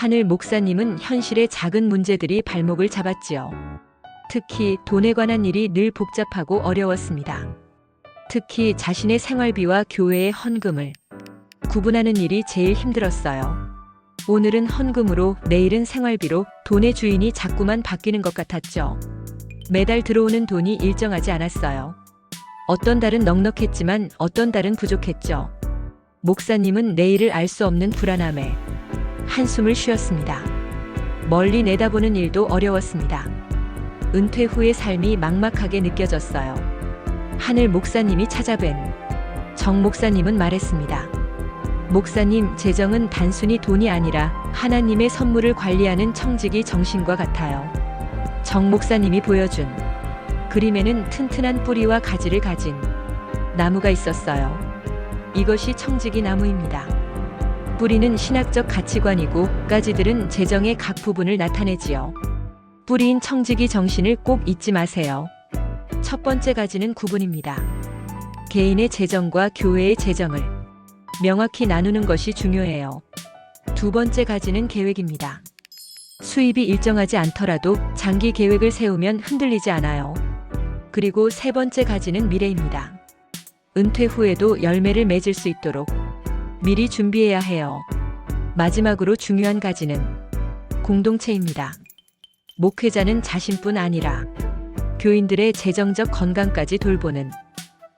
하늘 목사님은 현실의 작은 문제들이 발목을 잡았지요. 특히 돈에 관한 일이 늘 복잡하고 어려웠습니다. 특히 자신의 생활비와 교회의 헌금을 구분하는 일이 제일 힘들었어요. 오늘은 헌금으로, 내일은 생활비로 돈의 주인이 자꾸만 바뀌는 것 같았죠. 매달 들어오는 돈이 일정하지 않았어요. 어떤 달은 넉넉했지만 어떤 달은 부족했죠. 목사님은 내일을 알 수 없는 불안함에 한숨을 쉬었습니다. 멀리 내다보는 일도 어려웠습니다. 은퇴 후의 삶이 막막하게 느껴졌어요. 하늘 목사님이 찾아뵌 정 목사님은 말했습니다. 목사님, 재정은 단순히 돈이 아니라 하나님의 선물을 관리하는 청지기 정신과 같아요. 정 목사님이 보여준 그림에는 튼튼한 뿌리와 가지를 가진 나무가 있었어요. 이것이 청지기 나무입니다. 뿌리는 신학적 가치관이고 가지들은 재정의 각 부분을 나타내지요. 뿌리인 청지기 정신을 꼭 잊지 마세요. 첫 번째 가지는 구분입니다. 개인의 재정과 교회의 재정을 명확히 나누는 것이 중요해요. 두 번째 가지는 계획입니다. 수입이 일정하지 않더라도 장기 계획을 세우면 흔들리지 않아요. 그리고 세 번째 가지는 미래입니다. 은퇴 후에도 열매를 맺을 수 있도록 미리 준비해야 해요. 마지막으로 중요한 가지는 공동체입니다. 목회자는 자신뿐 아니라 교인들의 재정적 건강까지 돌보는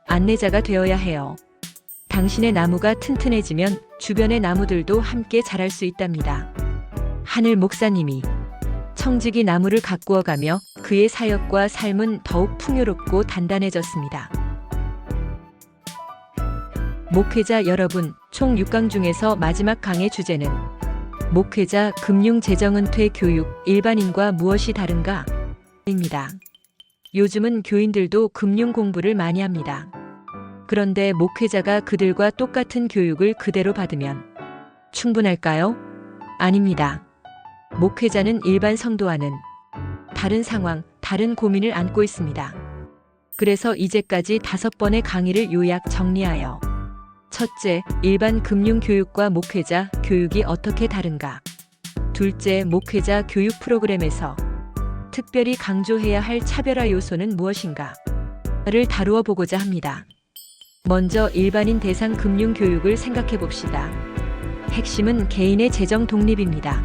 안내자가 되어야 해요. 당신의 나무가 튼튼해지면 주변의 나무들도 함께 자랄 수 있답니다. 하늘 목사님이 청지기 나무를 가꾸어가며 그의 사역과 삶은 더욱 풍요롭고 단단해졌습니다. 목회자 여러분, 총 6강 중에서 마지막 강의 주제는 목회자 금융 재정 은퇴 교육 일반인과 무엇이 다른가? 입니다. 요즘은 교인들도 금융 공부를 많이 합니다. 그런데 목회자가 그들과 똑같은 교육을 그대로 받으면 충분할까요? 아닙니다. 목회자는 일반 성도와는 다른 상황, 다른 고민을 안고 있습니다. 그래서 이제까지 5번의 강의를 요약 정리하여 첫째, 일반 금융 교육과 목회자 교육이 어떻게 다른가? 둘째, 목회자 교육 프로그램에서 특별히 강조해야 할 차별화 요소는 무엇인가? 를 다루어 보고자 합니다. 먼저 일반인 대상 금융 교육을 생각해 봅시다. 핵심은 개인의 재정 독립입니다.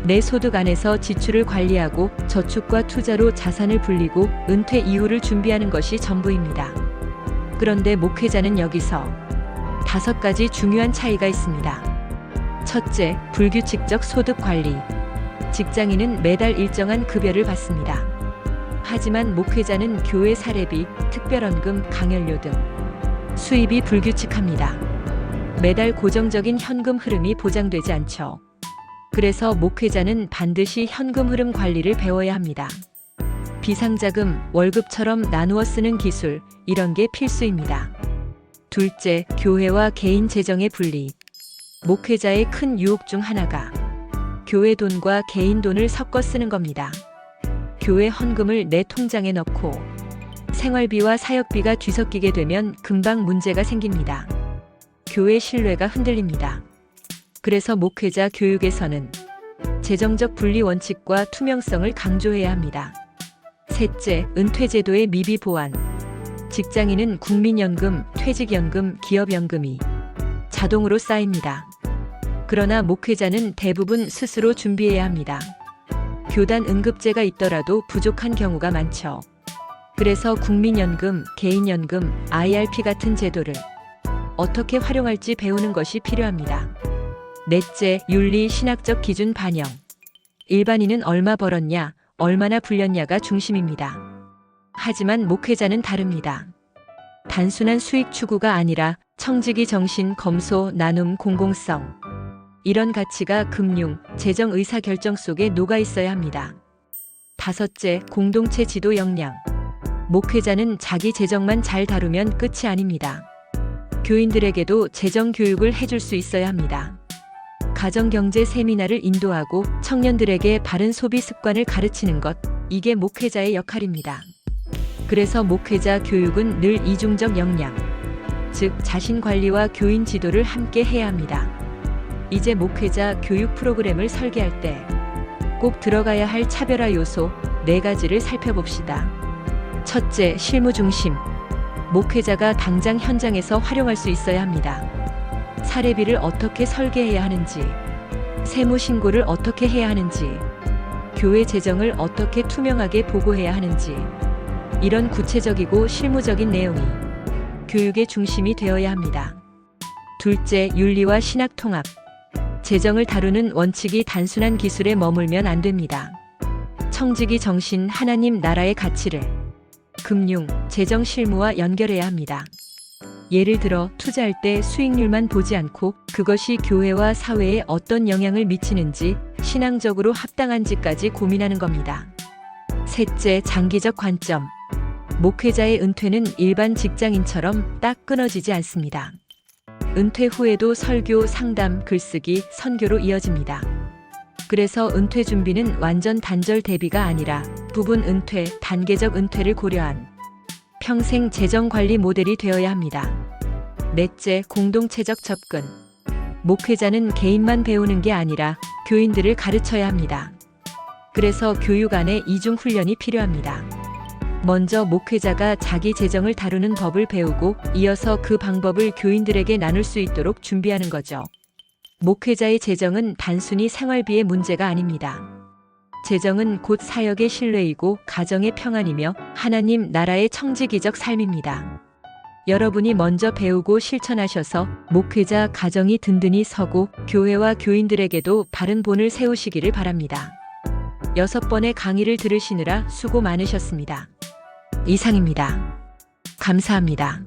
내 소득 안에서 지출을 관리하고 저축과 투자로 자산을 불리고 은퇴 이후를 준비하는 것이 전부입니다. 그런데 목회자는 여기서 5가지 중요한 차이가 있습니다. 첫째, 불규칙적 소득 관리. 직장인은 매달 일정한 급여를 받습니다. 하지만 목회자는 교회 사례비, 특별헌금, 강연료 등 수입이 불규칙합니다. 매달 고정적인 현금 흐름이 보장되지 않죠. 그래서 목회자는 반드시 현금 흐름 관리를 배워야 합니다. 비상자금, 월급처럼 나누어 쓰는 기술, 이런 게 필수입니다. 둘째, 교회와 개인 재정의 분리. 목회자의 큰 유혹 중 하나가 교회 돈과 개인 돈을 섞어 쓰는 겁니다. 교회 헌금을 내 통장에 넣고 생활비와 사역비가 뒤섞이게 되면 금방 문제가 생깁니다. 교회 신뢰가 흔들립니다. 그래서 목회자 교육에서는 재정적 분리 원칙과 투명성을 강조해야 합니다. 셋째, 은퇴제도의 미비 보완. 직장인은 국민연금, 퇴직연금, 기업연금이 자동으로 쌓입니다. 그러나 목회자는 대부분 스스로 준비해야 합니다. 교단 응급제가 있더라도 부족한 경우가 많죠. 그래서 국민연금, 개인연금, IRP 같은 제도를 어떻게 활용할지 배우는 것이 필요합니다. 넷째, 윤리 신학적 기준 반영. 일반인은 얼마 벌었냐, 얼마나 불렸냐가 중심입니다. 하지만 목회자는 다릅니다. 단순한 수익 추구가 아니라 청지기 정신, 검소, 나눔, 공공성. 이런 가치가 금융, 재정 의사결정 속에 녹아 있어야 합니다. 다섯째, 공동체 지도 역량. 목회자는 자기 재정만 잘 다루면 끝이 아닙니다. 교인들에게도 재정 교육을 해줄 수 있어야 합니다. 가정경제 세미나를 인도하고 청년들에게 바른 소비 습관을 가르치는 것, 이게 목회자의 역할입니다. 그래서 목회자 교육은 늘 이중적 역량, 즉 자신 관리와 교인 지도를 함께 해야 합니다. 이제 목회자 교육 프로그램을 설계할 때 꼭 들어가야 할 차별화 요소 4가지를 살펴봅시다. 첫째, 실무 중심. 목회자가 당장 현장에서 활용할 수 있어야 합니다. 사례비를 어떻게 설계해야 하는지, 세무 신고를 어떻게 해야 하는지, 교회 재정을 어떻게 투명하게 보고해야 하는지, 이런 구체적이고 실무적인 내용이 교육의 중심이 되어야 합니다. 둘째, 윤리와 신학 통합. 재정을 다루는 원칙이 단순한 기술에 머물면 안 됩니다. 청지기 정신, 하나님 나라의 가치를 금융, 재정 실무와 연결해야 합니다. 예를 들어 투자할 때 수익률만 보지 않고 그것이 교회와 사회에 어떤 영향을 미치는지, 신앙적으로 합당한지까지 고민하는 겁니다. 셋째, 장기적 관점. 목회자의 은퇴는 일반 직장인처럼 딱 끊어지지 않습니다. 은퇴 후에도 설교, 상담, 글쓰기, 선교로 이어집니다. 그래서 은퇴 준비는 완전 단절 대비가 아니라 부분 은퇴, 단계적 은퇴를 고려한 평생 재정 관리 모델이 되어야 합니다. 넷째, 공동체적 접근. 목회자는 개인만 배우는 게 아니라 교인들을 가르쳐야 합니다. 그래서 교육 안에 이중 훈련이 필요합니다. 먼저 목회자가 자기 재정을 다루는 법을 배우고 이어서 그 방법을 교인들에게 나눌 수 있도록 준비하는 거죠. 목회자의 재정은 단순히 생활비의 문제가 아닙니다. 재정은 곧 사역의 신뢰이고 가정의 평안이며 하나님 나라의 청지기적 삶입니다. 여러분이 먼저 배우고 실천하셔서 목회자 가정이 든든히 서고 교회와 교인들에게도 바른 본을 세우시기를 바랍니다. 6번의 강의를 들으시느라 수고 많으셨습니다. 이상입니다. 감사합니다.